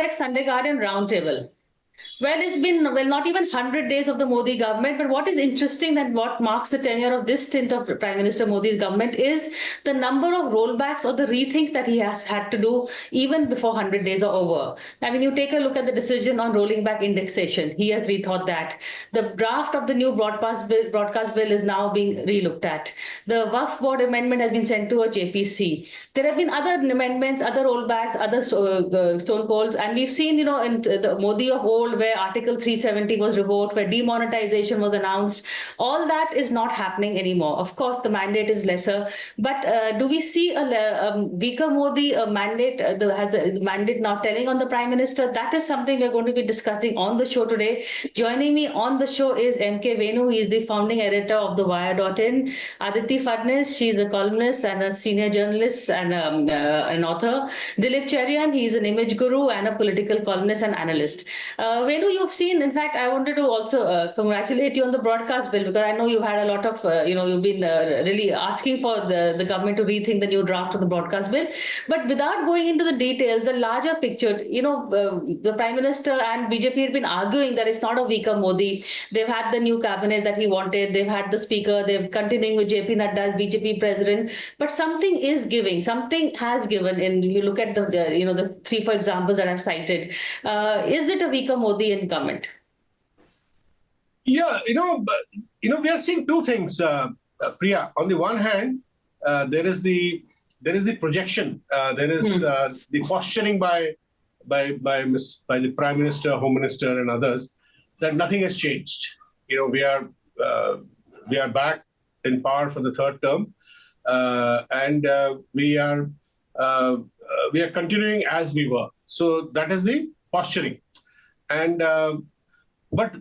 NewsX Sunday Guardian Roundtable. Well, it's been not even 100 days of the Modi government, but what is interesting that what marks the tenure of this stint of Prime Minister Modi's government is the number of rollbacks or the rethinks that he has had to do even before 100 days are over. I mean, you take a look at the decision on rolling back indexation. He has rethought that. The draft of the new broadcast bill is now being relooked at. The Waqf Board amendment has been sent to a JPC. There have been other amendments, other rollbacks, other stone colds, and we've seen, in the Modi of old, where Article 370 was revoked, where demonetization was announced. All that is not happening anymore. Of course, the mandate is lesser, but do we see a weaker Modi mandate, has the mandate now telling on the Prime Minister? That is something we're going to be discussing on the show today. Joining me on the show is M.K. Venu. He is the founding editor of the Wire.in. Aditi Fadnis, she is a columnist and a senior journalist and an author. Dilip Cherian, he is an image guru and a political columnist and analyst. Venu, you've seen, in fact, I wanted to also congratulate you on the broadcast bill, because I know you had a lot of, you've been really asking for the government to rethink the new draft of the broadcast bill. But without going into the details, the larger picture, the Prime Minister and BJP have been arguing that it's not a weaker Modi. They've had the new cabinet that he wanted. They've had the speaker. They're continuing with JP Nadda as BJP president. But something is giving. Something has given. And you look at the 3-4 examples that I've cited. Is it a weaker Modi in government? Yeah, we are seeing two things, Priya. On the one hand, there is the projection, there is the posturing by the Prime Minister, Home Minister, and others that nothing has changed. We are back in power for the third term, and we are continuing as we were. So that is the posturing. And but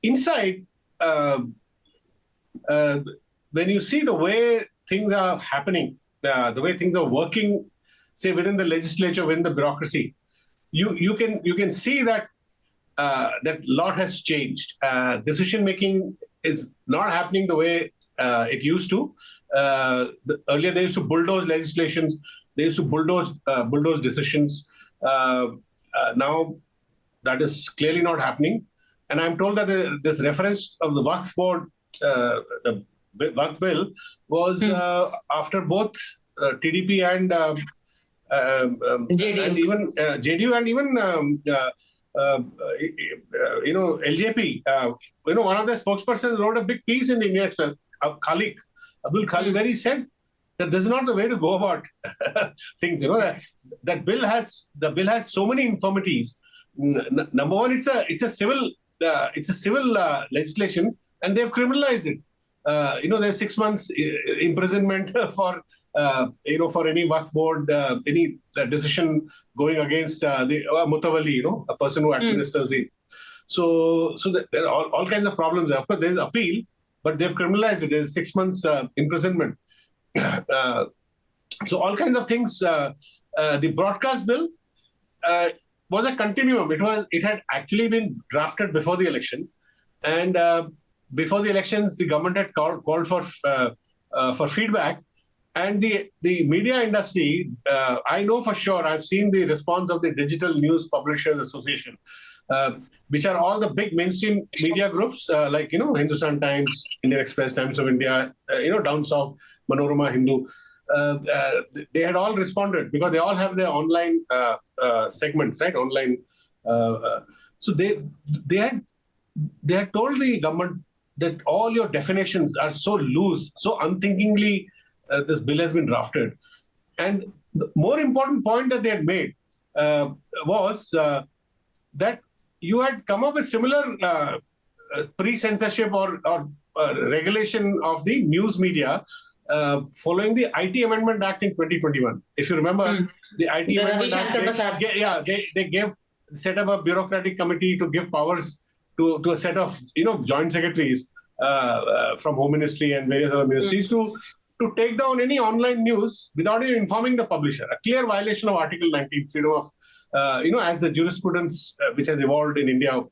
inside, when you see the way things are happening, the way things are working, say within the legislature, within the bureaucracy, you can see that that lot has changed. Decision making is not happening the way it used to. Earlier, they used to bulldoze legislations. They used to bulldoze decisions. Now, that is clearly not happening. And I'm told that this reference of the Waqf Board, the Waqf bill, was after both TDP and JDU. and even JDU and even LJP. One of the spokespersons wrote a big piece in the NewsX, Abdul Khalik, where he said that this is not the way to go about things. The bill has so many infirmities. Number one, it's a civil legislation, and they've criminalized it. There's 6 months imprisonment for any Waqf board, any decision going against the Mutawalli, a person who administers the. So there are all kinds of problems. Of course, there's appeal, but they've criminalized it. There's 6 months imprisonment. So all kinds of things. The broadcast bill was a continuum. It had actually been drafted before the election, and before the elections, the government had called for feedback, and the media industry. I know for sure. I've seen the response of the Digital News Publishers Association, which are all the big mainstream media groups like Hindustan Times, Indian Express, Times of India, down south, Manorama, Hindu. They had all responded because they all have their online segments, right? Online. So they had told the government that all your definitions are so loose, so unthinkingly this bill has been drafted. And the more important point that they had made was that you had come up with similar pre-censorship or regulation of the news media following the IT Amendment Act in 2021. If you remember, the IT Amendment Act, they set up a bureaucratic committee to give powers to a set of joint secretaries from Home Ministry and various other ministries to take down any online news without even informing the publisher. A clear violation of Article 19, freedom of as the jurisprudence which has evolved in India,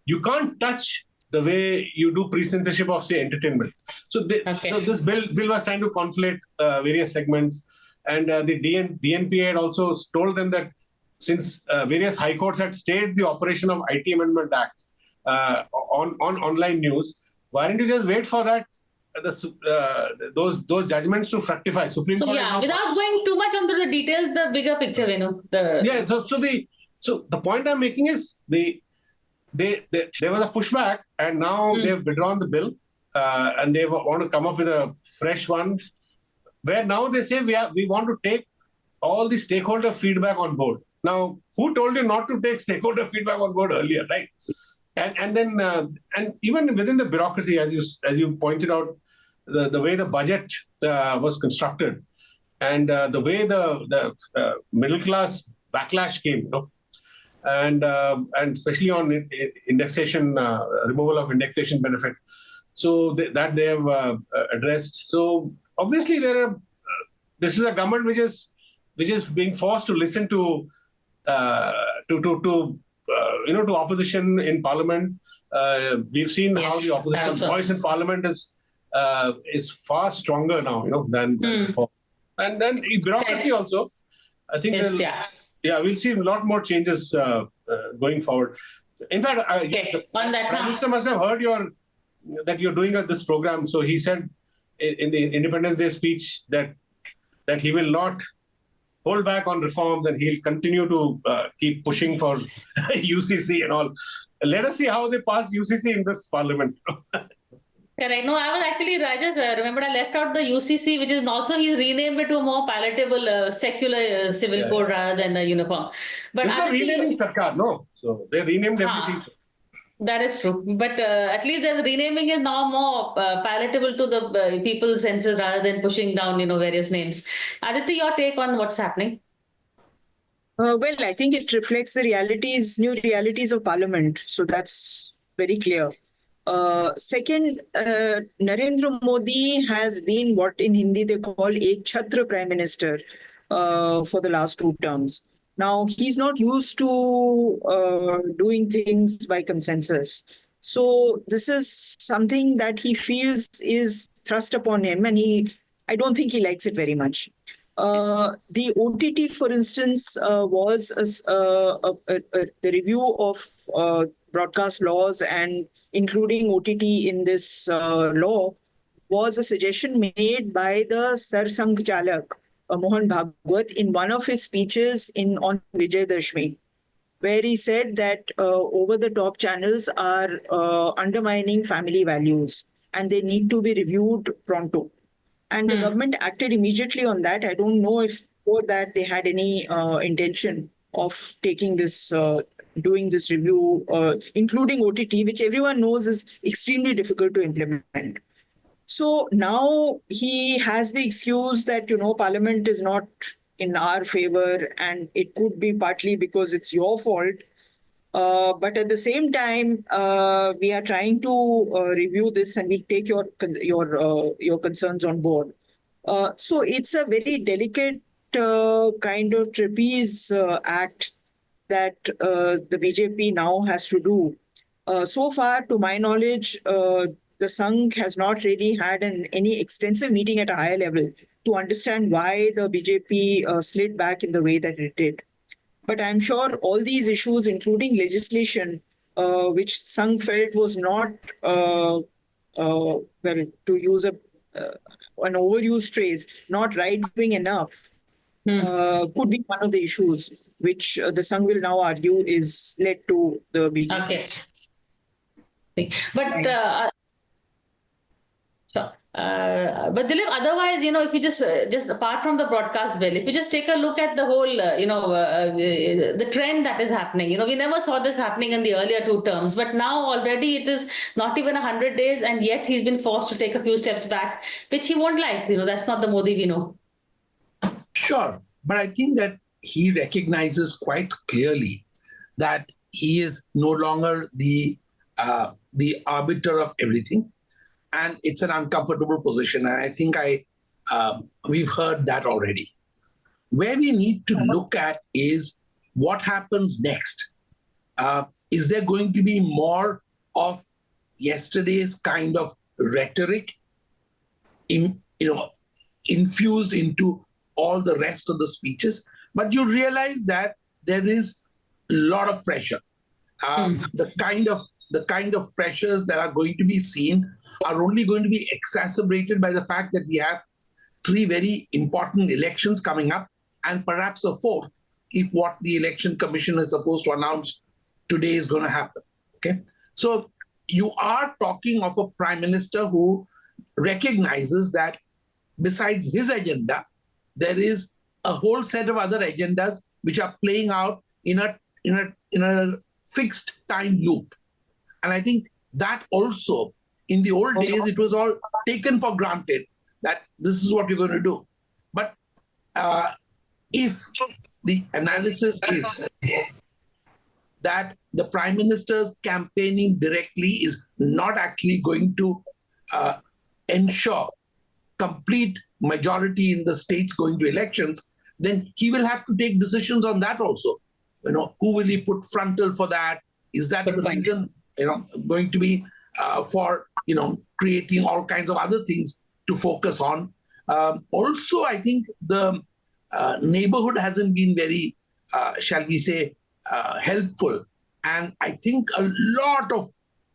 you can't touch the way you do pre-censorship of, say, entertainment. So this bill was trying to conflate various segments, and the DNPA had also told them that since various high courts had stayed the operation of IT Amendment Act on online news, why didn't you just wait for that those judgments to fructify? Supreme So Court has yeah, now without going too much into the details, the bigger picture, yeah. So the point I'm making is there was a pushback, and now they've withdrawn the bill, and they want to come up with a fresh one, where now they say we want to take all the stakeholder feedback on board. Now, who told you not to take stakeholder feedback on board earlier, right? And then even within the bureaucracy, as you pointed out, the way the budget was constructed, and the way the middle class backlash came, and especially on indexation, removal of indexation benefit, so that they have addressed. So obviously this is a government which is being forced to listen to opposition in parliament. We've seen how the opposition voice in parliament is far stronger now, than before. And then bureaucracy also. I think we'll see a lot more changes going forward. In fact, the Prime Minister must have heard that you're doing this program. So he said in the Independence Day speech that he will not hold back on reforms, and he'll continue to keep pushing for UCC and all. Let us see how they pass UCC in this parliament. Correct. No, I just remembered I left out the UCC, which is also he's renamed it to a more palatable secular civil code rather than a uniform. But this is a renaming Sarkar, no? So they renamed everything. That is true. But at least the renaming is now more palatable to the people's senses rather than pushing down, various names. Aditi, your take on what's happening? Well, I think it reflects the new realities of Parliament. So that's very clear. Second, Narendra Modi has been what in Hindi they call Ek Chhatra Prime Minister for the last 2 terms. Now, he's not used to doing things by consensus. So this is something that he feels is thrust upon him, and I don't think he likes it very much. The OTT, for instance, was the review of broadcast laws, and including OTT in this law was a suggestion made by the Sar Sangh Chalak, Mohan Bhagwat, in one of his speeches on Vijayadashmi, where he said that over-the-top channels are undermining family values and they need to be reviewed pronto. And the government acted immediately on that. I don't know if before that they had any intention of taking this, doing this review, including OTT, which everyone knows is extremely difficult to implement. So now he has the excuse that, Parliament is not in our favor, and it could be partly because it's your fault. But at the same time, we are trying to review this, and we take your concerns on board. So it's a very delicate kind of trapeze act that the BJP now has to do. So far, to my knowledge, the Sangh has not really had any extensive meeting at a higher level to understand why the BJP slid back in the way that it did. But I'm sure all these issues, including legislation, which Sangh felt was not, to use an overused phrase, not right-wing enough, could be one of the issues which the Sangh will now argue is led to the BJP. Okay. But but Dilip, otherwise, if you just apart from the broadcast bill, if you just take a look at the whole, the trend that is happening, we never saw this happening in the earlier 2 terms, but now already it is not even 100 days, and yet he's been forced to take a few steps back, which he won't like. That's not the Modi we know. Sure, but I think that he recognizes quite clearly that he is no longer the arbiter of everything. And it's an uncomfortable position. And I think we've heard that already. Where we need to look at is what happens next. Is there going to be more of yesterday's kind of rhetoric infused into all the rest of the speeches? But you realize that there is a lot of pressure. The kind of pressures that are going to be seen are only going to be exacerbated by the fact that we have three very important elections coming up, and perhaps a fourth, if what the election commission is supposed to announce today is going to happen. Okay, so you are talking of a prime minister who recognizes that besides his agenda, there is a whole set of other agendas which are playing out in a fixed time loop. And I think that also, in the old days, it was all taken for granted that this is what you're going to do. But if the analysis is that the prime minister's campaigning directly is not actually going to ensure complete majority in the states going to elections, then he will have to take decisions on that also. Who will he put frontal for that? Is that the reason, going to be for, creating all kinds of other things to focus on? Also, I think the neighborhood hasn't been very, shall we say, helpful. And I think a lot of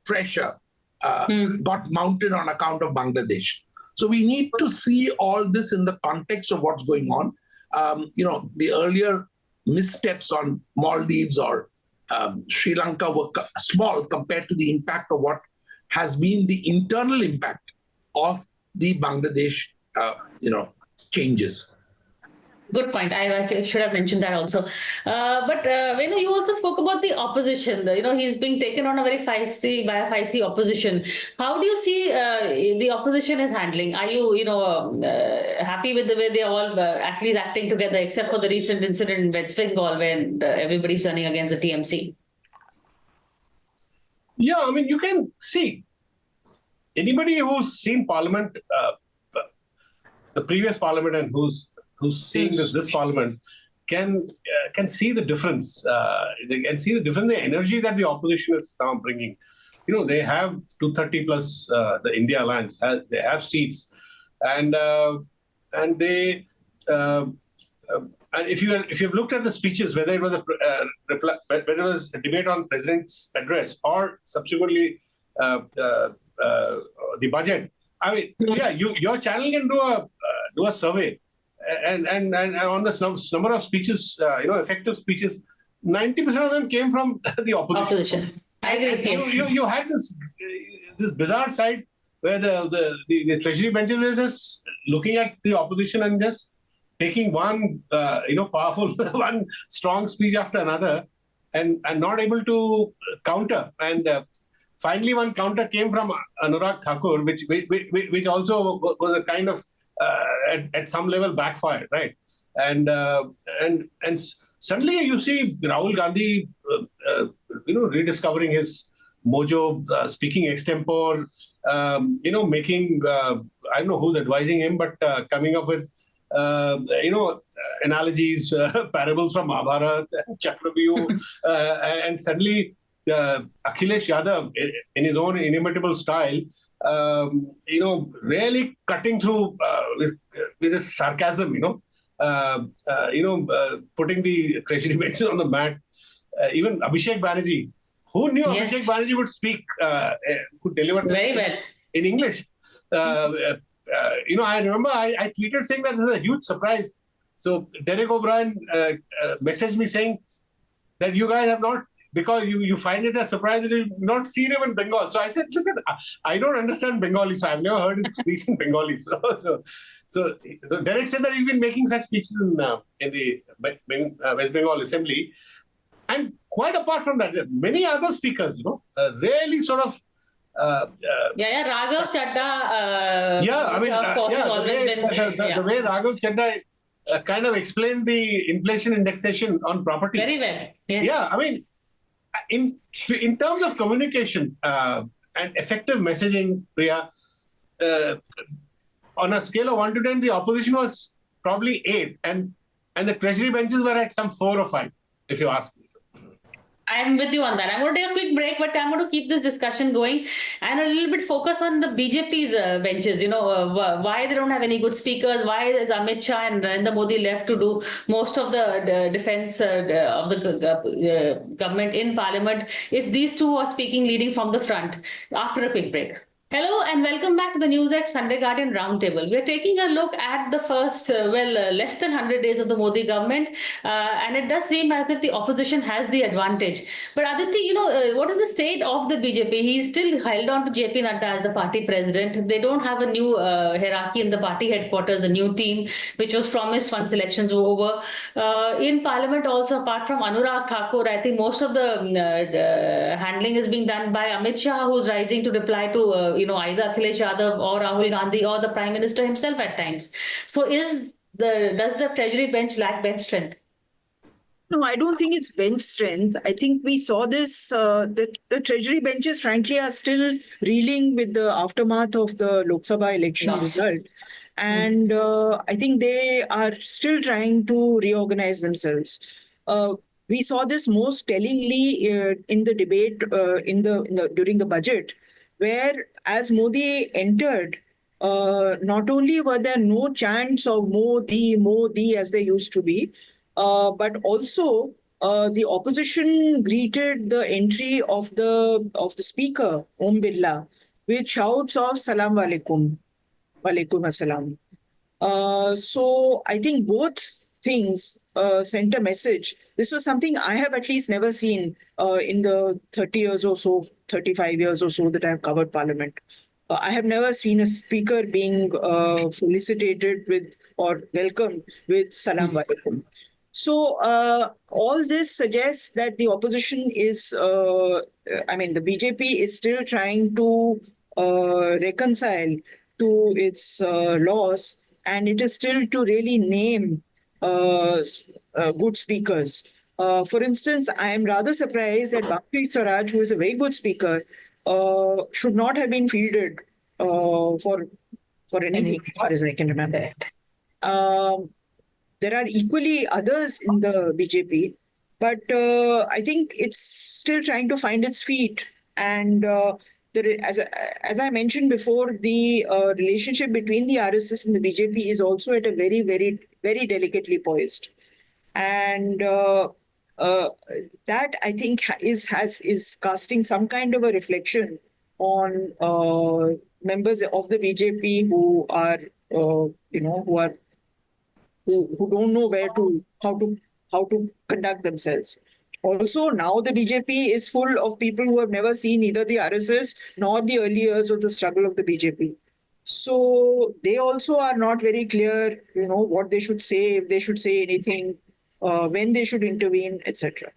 pressure got mounted on account of Bangladesh. So we need to see all this in the context of what's going on. The earlier missteps on Maldives or Sri Lanka were small compared to the impact of what has been the internal impact of the Bangladesh, changes. Good point. I actually should have mentioned that also. But Venu, you also spoke about the opposition. He's being taken on by a feisty opposition. How do you see the opposition is handling? Are you, happy with the way they all at least acting together, except for the recent incident in West Bengal when everybody's turning against the TMC? Yeah, you can see anybody who's seen Parliament, the previous Parliament, and who's seeing this Parliament can see the difference. They can see the difference, the energy that the opposition is now bringing. They have 230 plus the India Alliance. They have seats, and they. And if you've looked at the speeches, whether it was whether it was a debate on President's address or subsequently the budget, your channel can do a survey. And on the number of speeches, effective speeches, 90% of them came from the opposition. I agree. Yes. You had this bizarre side where the Treasury benches were just looking at the opposition and just taking one powerful, one strong speech after another, and not able to counter. And finally, one counter came from Anurag Thakur, which also was a kind of at some level backfired, right? And suddenly you see Rahul Gandhi, rediscovering his mojo, speaking extempore, making I don't know who's advising him, but coming up with analogies, parables from Mahabharata, Chakravyuh, and suddenly Akhilesh Yadav, in his own inimitable style, really cutting through with his sarcasm, putting the Treasury benches on the mat. Even Abhishek Banerjee, who knew Abhishek Banerjee would speak, could deliver very well in English. I remember I tweeted saying that this is a huge surprise. So Derek O'Brien messaged me saying that you guys have not, because you find it a surprise that you've not seen him in Bengal. So I said, listen, I don't understand Bengali, so I've never heard him speak in Bengali. So Derek said that he's been making such speeches in the West Bengal Assembly. And quite apart from that, many other speakers, really sort of Raghav Chadda. The way Raghav Chadda kind of explained the inflation indexation on property. Very well. Yes. Yeah, in terms of communication and effective messaging, Priya, on a scale of 1 to 10, the opposition was probably 8, and the Treasury benches were at some 4 or 5, if you ask me. I'm with you on that. I'm going to take a quick break, but I'm going to keep this discussion going and a little bit focus on the BJP's benches. Why they don't have any good speakers? Why is Amit Shah and Narendra Modi left to do most of the defense of the government in Parliament? It's these two who are speaking, leading from the front. After a quick break. Hello and welcome back to the NewsX Sunday Guardian Roundtable. We're taking a look at the first, less than 100 days of the Modi government, and it does seem as if the opposition has the advantage. But Aditi, what is the state of the BJP? He's still held on to JP Nadda as the party president. They don't have a new hierarchy in the party headquarters, a new team, which was promised once elections were over. In Parliament also, apart from Anurag Thakur, I think most of the handling is being done by Amit Shah, who's rising to reply to either Akhilesh Yadav or Rahul Gandhi or the Prime Minister himself at times. So does the Treasury bench lack bench strength? No, I don't think it's bench strength. I think we saw this, the Treasury benches, frankly, are still reeling with the aftermath of the Lok Sabha election results. And I think they are still trying to reorganize themselves. We saw this most tellingly in the debate during the budget, where as Modi entered, not only were there no chants of Modi as they used to be, but also the opposition greeted the entry of the speaker Om Birla with shouts of Salam Walaikum, Walaikum Assalam. So I think both things sent a message. This was something I have at least never seen in the 30 years or so, 35 years or so that I have covered Parliament. I have never seen a speaker being felicitated with or welcomed with Salam Walaikum. So all this suggests that the opposition is, the BJP is still trying to reconcile to its loss, and it is still to really name good speakers. For instance, I am rather surprised that Bhakti Swaraj, who is a very good speaker, should not have been fielded for anything, as far as I can remember. There are equally others in the BJP, but I think it's still trying to find its feet. And as I mentioned before, the relationship between the RSS and the BJP is also at a very, very, very delicately poised. And that, I think, is casting some kind of a reflection on members of the BJP who are, who don't know how to conduct themselves. Also, now the BJP is full of people who have never seen either the RSS nor the early years of the struggle of the BJP. So they also are not very clear, what they should say, if they should say anything, when they should intervene, etc.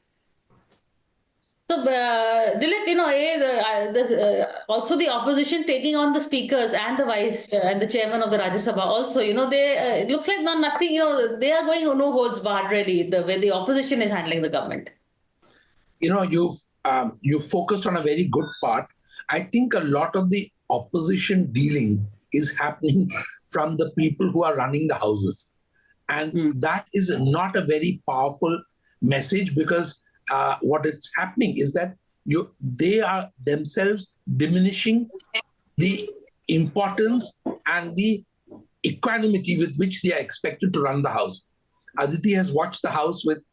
So, Dilip, also the opposition taking on the speakers and the vice and the chairman of the Rajya Sabha also, they looks like nothing, they are going no holds barred really, the way the opposition is handling the government. You've focused on a very good part. I think a lot of the opposition dealing is happening from the people who are running the houses. And that is not a very powerful message, because what is happening is that they are themselves diminishing the importance and the equanimity with which they are expected to run the house. Aditi has watched the house with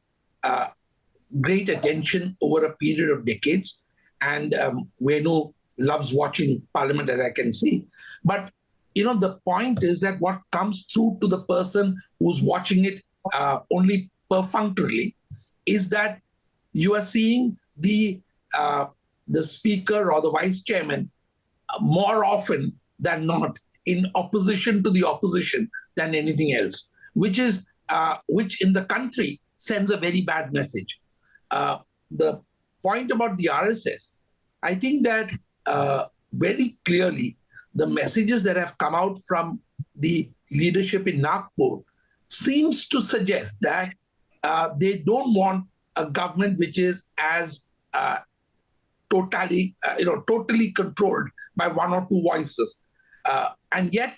great attention over a period of decades, and Venu loves watching Parliament, as I can see. But the point is that what comes through to the person who's watching it only perfunctorily is that you are seeing the speaker or the vice chairman more often than not in opposition to the opposition than anything else, which in the country sends a very bad message. The point about the RSS, I think that very clearly the messages that have come out from the leadership in Nagpur seems to suggest that they don't want a government which is as totally controlled by one or two voices. And yet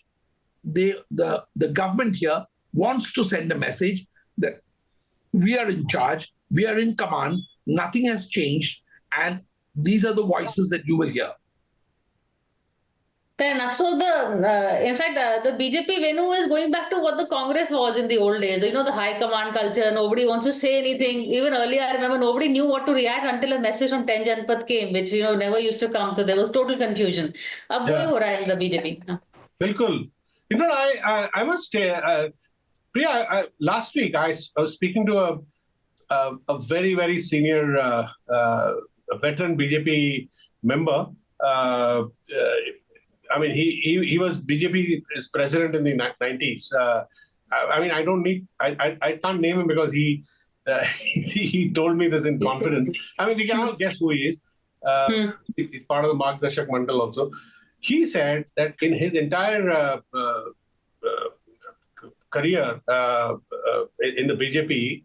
the government here wants to send a message that we are in charge, we are in command, nothing has changed, and these are the voices that you will hear. Fair enough. So in fact, the BJP Venu is going back to what the Congress was in the old days. You know, the high command culture. Nobody wants to say anything. Even earlier, I remember nobody knew what to react until a message from Ten Janpath came, which never used to come. So there was total confusion. Ab वही हो रहा है in the BJP. बिल्कुल. In fact, I must say, Priya, last week I was speaking to a very, very senior veteran BJP member. I mean, he was BJP's president in the 90s. I mean, I can't name him because he told me this in confidence. I mean, we can all guess who he is. He's part of the Margdarshak Mandal also. He said that in his entire career in the BJP,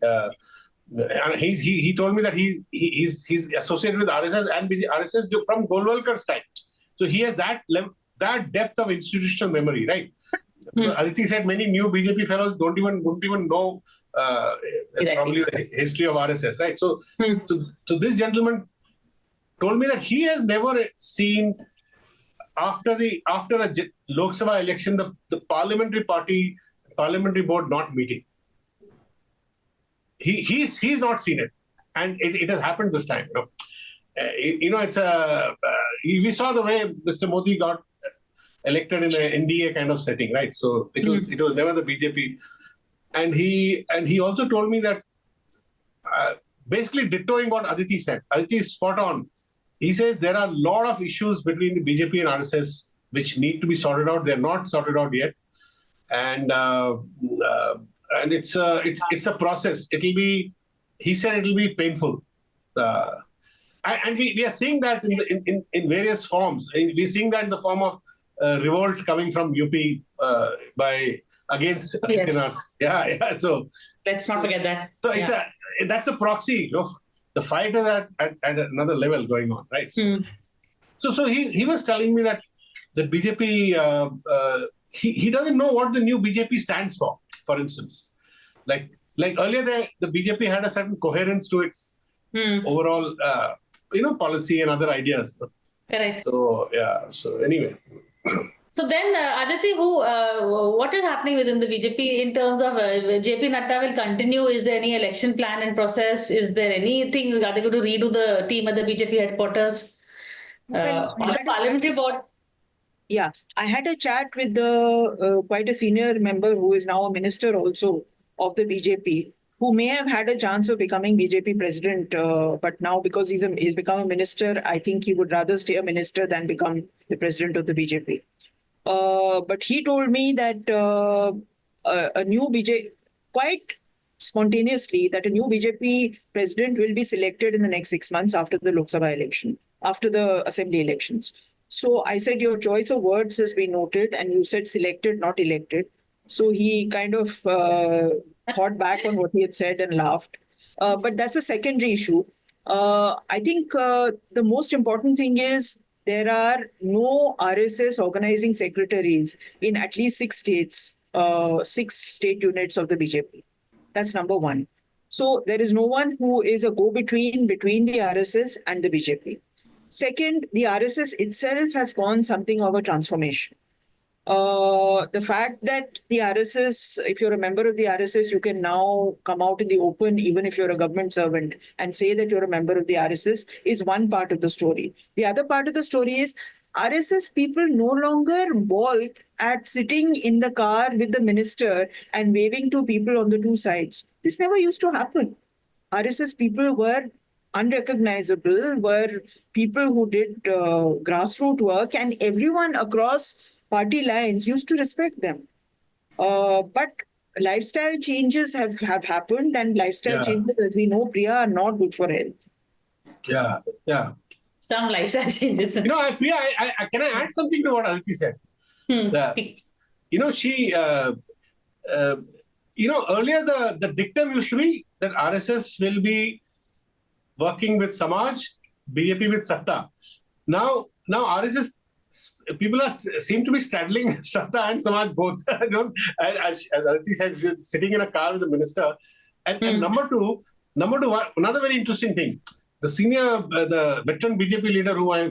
and he told me that he's associated with RSS and RSS from Golwalkar's time. So he has that depth of institutional memory, right? Aditi said many new BJP fellows don't even know probably the history of RSS, right? So this gentleman told me that he has never seen after a Lok Sabha election the parliamentary board not meeting. He's not seen it, and it has happened this time. It's we saw the way Mr. Modi got elected in an NDA kind of setting, right? So it was never the BJP, and he also told me that basically dittoing what Aditi said. Aditi is spot on. He says there are a lot of issues between the BJP and RSS which need to be sorted out. They're not sorted out yet, and it's a process. He said it'll be painful. And we are seeing that in various forms. We're seeing that in the form of revolt coming from UP against Aditya. Yeah. So let's not forget that. So that's a proxy. The fight is at another level going on, right? So he was telling me that the BJP he doesn't know what the new BJP stands for instance. Like earlier the BJP had a certain coherence to its overall policy and other ideas. Correct. So anyway. So then, Aditi, what is happening within the BJP in terms of JP Nadda will continue? Is there any election plan and process? Is there anything? Are they going to redo the team at the BJP headquarters? On the parliamentary board? Yeah, I had a chat with quite a senior member who is now a minister also of the BJP, who may have had a chance of becoming BJP president, but now because he's become a minister, I think he would rather stay a minister than become the president of the BJP. But he told me that a new BJP, quite spontaneously, that a new BJP president will be selected in the next 6 months after the Lok Sabha election, after the assembly elections. So I said, your choice of words has been noted, and you said selected, not elected. So he kind of thought back on what he had said and laughed. But that's a secondary issue. I think the most important thing is there are no RSS organizing secretaries in at least 6 states, 6 state units of the BJP. That's number one. So there is no one who is a go-between between the RSS and the BJP. Second, the RSS itself has gone something of a transformation. The fact that the RSS, if you're a member of the RSS, you can now come out in the open, even if you're a government servant, and say that you're a member of the RSS is one part of the story. The other part of the story is RSS people no longer balk at sitting in the car with the minister and waving to people on the two sides. This never used to happen. RSS people were unrecognizable, were people who did grassroots work, and everyone across party lines used to respect them. But lifestyle changes have happened, and lifestyle changes, as we know, Priya, are not good for health. Yeah. Some lifestyle changes. Priya, can I add something to what Aditi said? She, earlier the dictum used to be that RSS will be working with Samaj, BJP with Satta. Now RSS people seem to be straddling Satta and Samaj both. As Aditi said, sitting in a car with the minister. And number two, Number two, another very interesting thing. The the veteran BJP leader who I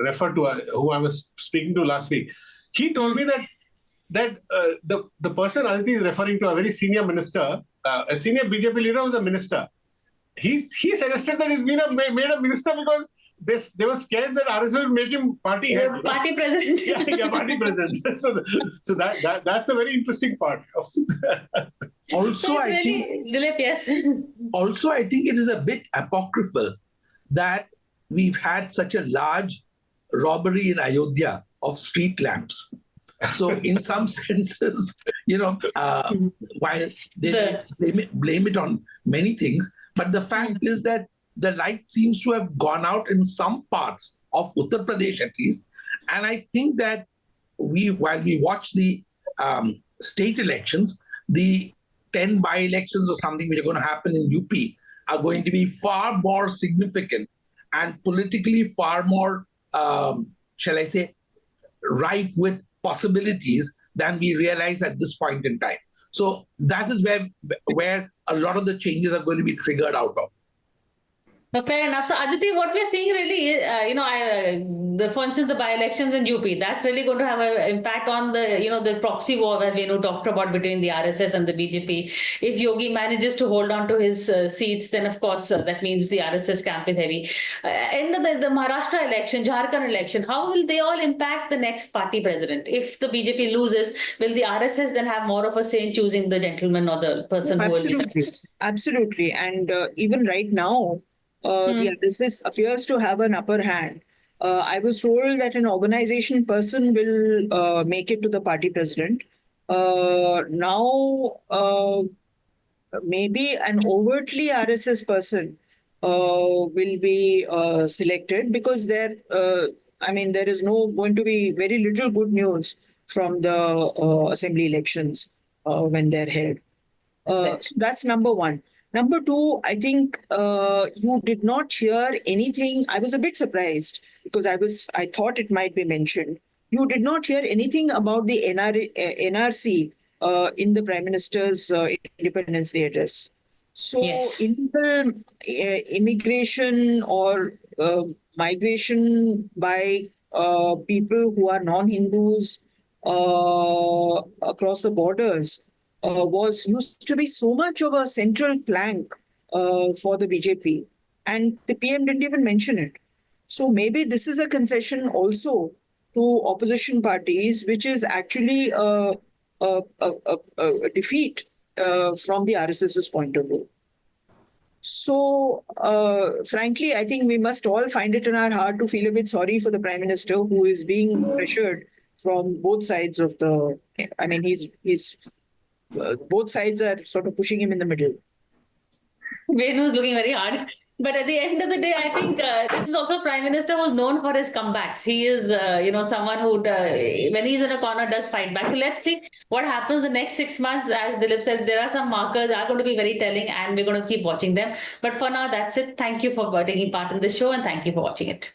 referred to, who I was speaking to last week, he told me that the person Aditi is referring to, a very senior minister, a senior BJP leader who was a minister. He suggested that he's been made a minister because they were scared that RSS would make him party head. Party president. yeah, party president. So that's a very interesting part. Also, I think it is a bit apocryphal that we've had such a large robbery in Ayodhya of street lamps. So in some senses, while they may blame it on many things, but the fact is that the light seems to have gone out in some parts of Uttar Pradesh at least. And I think that while we watch the state elections, the 10 by-elections or something which are going to happen in UP are going to be far more significant and politically far more, shall I say, ripe with possibilities than we realize at this point in time. So that is where a lot of the changes are going to be triggered out of. Fair enough. So, Aditi, what we're seeing really is, for instance, the by-elections in UP, that's really going to have an impact on the proxy war that Venu talked about between the RSS and the BJP. If Yogi manages to hold on to his seats, then of course that means the RSS camp is heavy. In the Maharashtra election, Jharkhand election, how will they all impact the next party president? If the BJP loses, will the RSS then have more of a say in choosing the gentleman or the person who will be? Absolutely. And even right now, the RSS appears to have an upper hand. I was told that an organization person will make it to the party president. Now, maybe an overtly RSS person will be selected because there is going to be very little good news from the assembly elections when they're held. So that's number one. Number two, I think you did not hear anything. I was a bit surprised because I thought it might be mentioned. You did not hear anything about the NRC in the Prime Minister's Independence Day address. So in the immigration or migration by people who are non-Hindus across the borders, used to be so much of a central plank for the BJP, and the PM didn't even mention it. So maybe this is a concession also to opposition parties, which is actually a defeat from the RSS's point of view. So, frankly, I think we must all find it in our heart to feel a bit sorry for the Prime Minister, who is being pressured from both sides of the. I mean, he's both sides are sort of pushing him in the middle. Venu is looking very hard. But at the end of the day, I think this is also a Prime Minister who's known for his comebacks. He is, someone who, when he's in a corner, does fight back. So let's see what happens the next 6 months. As Dilip said, there are some markers that are going to be very telling, and we're going to keep watching them. But for now, that's it. Thank you for taking part in the show, and thank you for watching it.